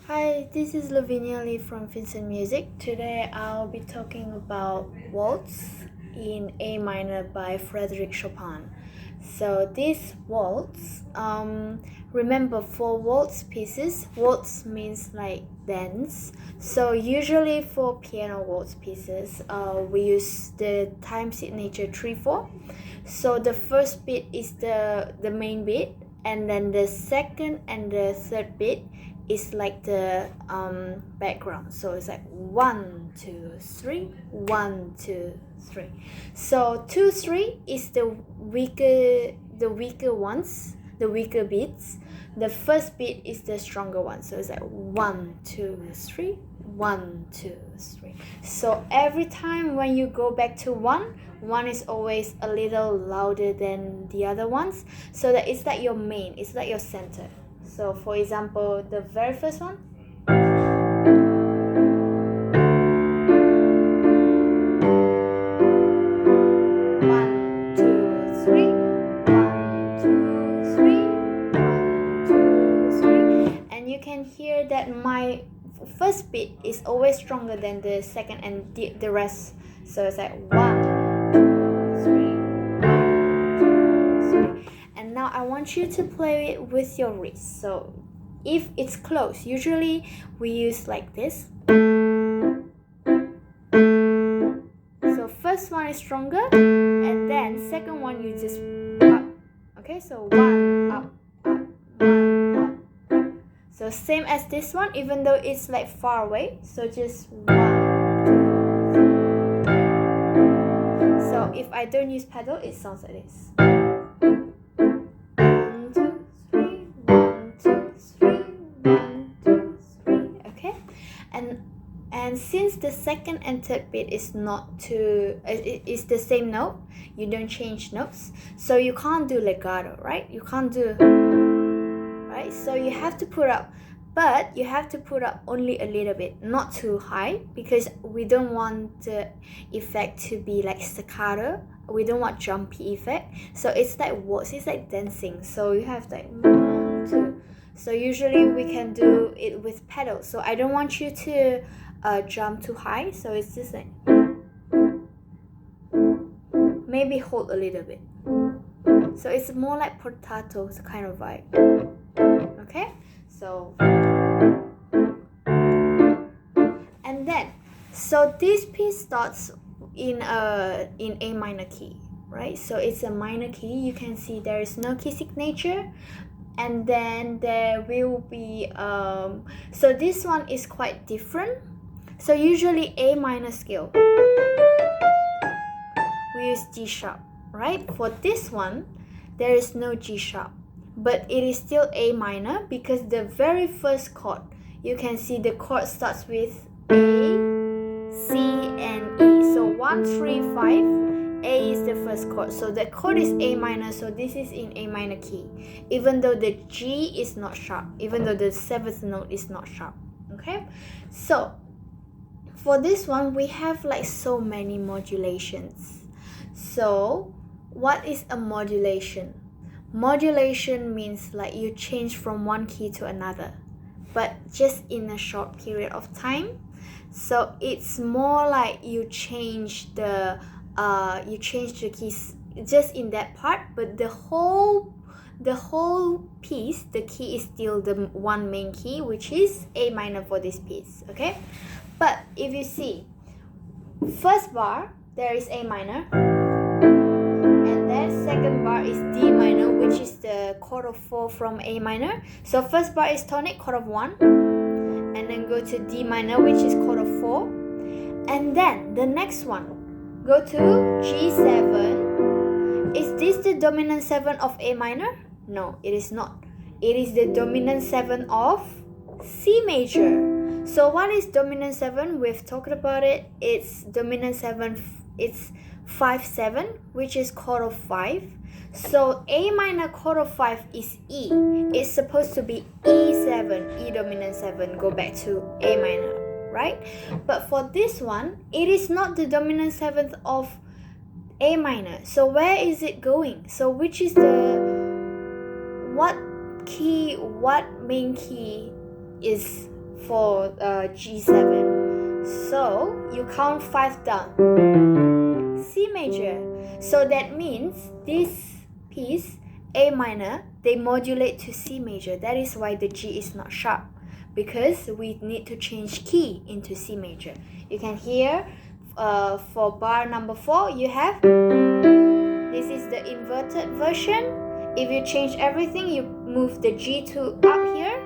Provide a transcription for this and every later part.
Hi, this is Lavinia Lee from Vincent Music. Today I'll be talking about Waltz in A minor by Frédéric Chopin. So this waltz, remember for waltz pieces, waltz means like dance. So usually for piano waltz pieces, we use the time signature 3/4. So the first beat is the main beat, and then the second and the third beat is like the background. So it's like 1 2 3 1 2 3. So 2 3 is the weaker ones, the weaker beats. The first beat is the stronger one, so it's like 1 2 3 1 2 3. So every time when you go back to one is always a little louder than the other ones, so that it's like your main, it's like your center. So for example, the very first one, one, two, three, 1 2 3 1 2 3, and you can hear that my first beat is always stronger than the second and the rest. So it's like 1 2 3 1 2 3. And now I want you to play it with your wrist. So if it's close, usually we use like this. So first one is stronger, and then second one you just up. Okay, so one up, one up. So same as this one, even though it's like far away. So just 1 2 3. So if I don't use pedal, it sounds like this. 1 2 3 1 2 3 1 2 3. Okay, and since the second and third beat is not too, it is the same note, you don't change notes, so you can't do legato, right? You can't do, right? So you have to put up, but you have to put up only a little bit, not too high, because we don't want the effect to be like staccato. We don't want jumpy effect. So it's like waltz, it's like dancing. So you have like 1 2. So usually we can do it with pedals. So I don't want you to jump too high. So it's just like, maybe hold a little bit. So it's more like portato kind of vibe. Okay, so and then, so this piece starts in A minor key, right? So it's a minor key. You can see there is no key signature, and then there will be so this one is quite different. So usually A minor scale, we use G sharp, right? For this one, there is no G sharp, but it is still A minor, because the very first chord, you can see the chord starts with A, C, and E. So 1 3 5, A is the first chord, so the chord is A minor, so this is in A minor key, even though the G is not sharp, even though the seventh note is not sharp. Okay, so for this one we have like so many modulations. So what is a modulation? Modulation means like you change from one key to another, but just in a short period of time. So it's more like you change the keys just in that part, but the whole piece, the key is still the one main key, which is A minor for this piece. Okay, but if you see, first bar there is A minor, and then second bar is D minor, which is the chord of 4 from A minor. So first bar is tonic, chord of 1, and then go to D minor, which is chord of 4, and then the next one, go to G7. Is this the dominant 7 of A minor? No, it is not. It is the dominant 7 of C major. So what is dominant 7? We've talked about it. It's dominant 7, it's 5 7, which is chord of 5. So A minor chord of 5 is E. It's supposed to be E7, E dominant 7, go back to A minor, right? But for this one, it is not the dominant 7th of A minor. So where is it going? So which is what main key is for G7. So you count 5 down. C major. So that means this piece, A minor, they modulate to C major. That is why the G is not sharp, because we need to change key into C major. You can hear for bar number 4, you have, this is the inverted version. If you change everything, you move the G to up here,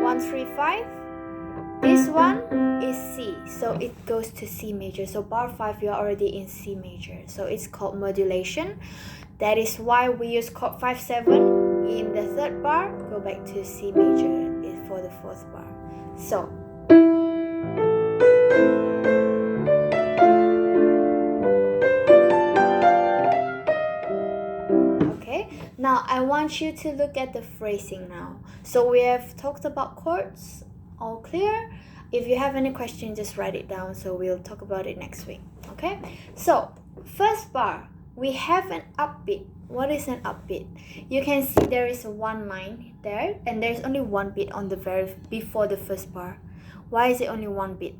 1, 3, 5. This one is C, so it goes to C major. So bar 5, you're already in C major. So it's called modulation. That is why we use chord 5, 7 in the 3rd bar, go back to C major for the 4th bar. So okay, now I want you to look at the phrasing now. So we have talked about chords, all clear? If you have any question, just write it down, so we'll talk about it next week. Okay, so first bar, we have an upbeat. What is an upbeat? You can see there is one line there, and there's only one beat on the before the first bar. Why is it only one beat?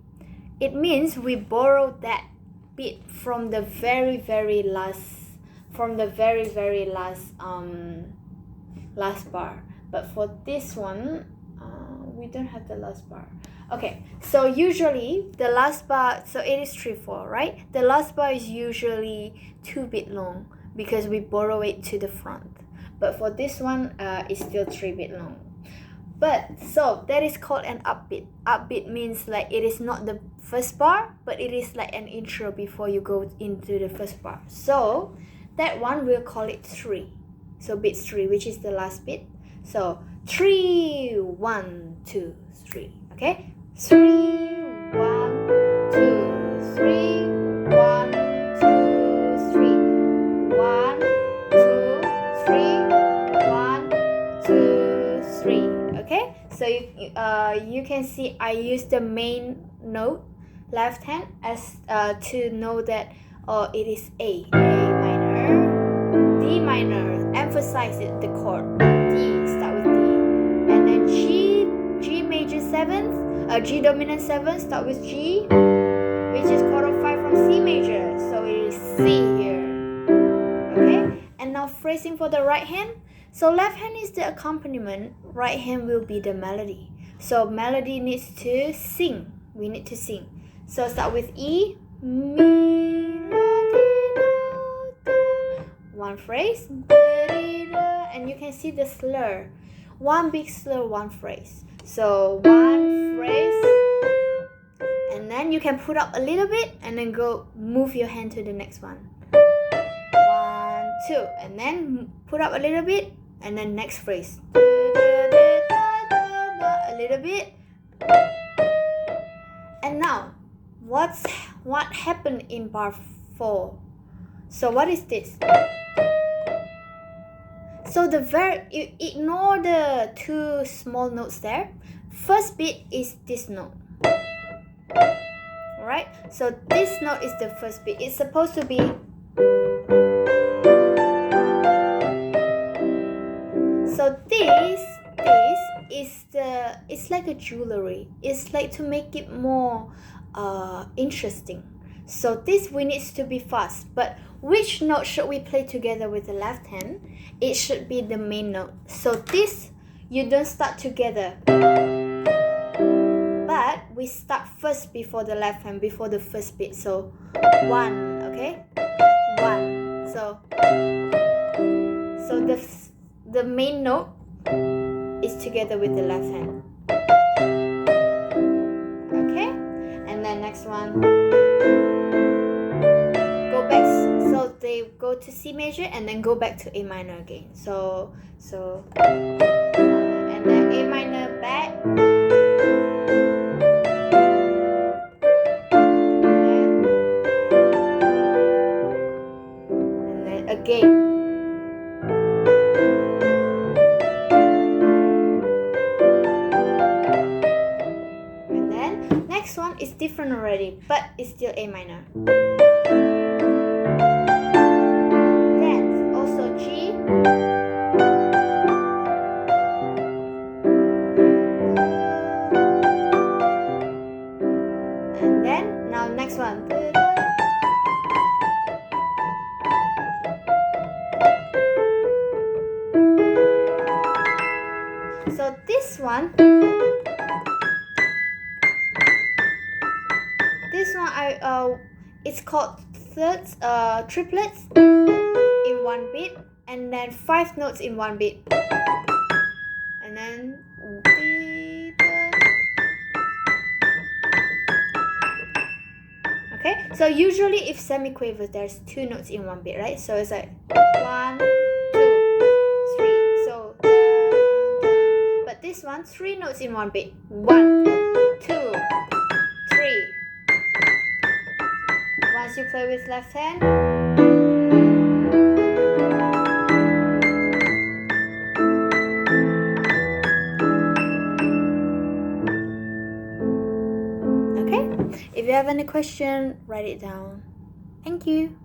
It means we borrowed that beat from the very last last bar. But for this one, we don't have the last bar. Okay, so usually the last bar, so it is 3/4, right? The last bar is usually 2 beat long because we borrow it to the front. But for this one, it's still 3 beat long. But so that is called an upbeat. Upbeat means like it is not the first bar, but it is like an intro before you go into the first bar. So that one we'll call it 3. So beat 3, which is the last beat. So 3, 1, 2, 3. Okay, 3, 1, 2, 3, 1, 2, 3, 1, 2, 3, 1, 2, 3. Okay, so you can see I use the main note, left hand, as to know that it is A minor, D minor, emphasize it, the chord D, start with D, and then G major 7th, G dominant 7th, start with G, which is chord of 5 from C major, so it is C here. Okay, and now phrasing for the right hand. So left hand is the accompaniment, right hand will be the melody. So melody needs to sing, we need to sing. So start with E, mi, la, di, do, do. One phrase, da, di, da, and you can see the slur. One big slur, one phrase. So one phrase, and then you can put up a little bit and then go move your hand to the next one. 1, 2, and then put up a little bit and then next phrase. A little bit. And now, what happened in bar 4? So what is this? So ignore the 2 small notes there. First beat is this note. Alright, so this note is the first beat. It's supposed to be. So this is it's like a jewelry. It's like to make it more interesting. So this we needs to be fast. But which note should we play together with the left hand? It should be the main note. So this you don't start together, but we start first before the left hand, before the first beat. So 1, okay, 1. So the main note is together with the left hand. Okay, and then next one, go back. So they go to C major and then go back to A minor again. So and then A minor back, and then again. Next one is different already, but it's still A minor. Then also G, This one it's called thirds, triplets in one beat, and then 5 notes in one beat, and then okay. So usually if semiquavers, there's 2 notes in one beat, right? So it's like 1, 2, 3. So but this one 3 notes in one beat. 1, 2, 3. Once you play with left hand, okay? If you have any question, write it down. Thank you.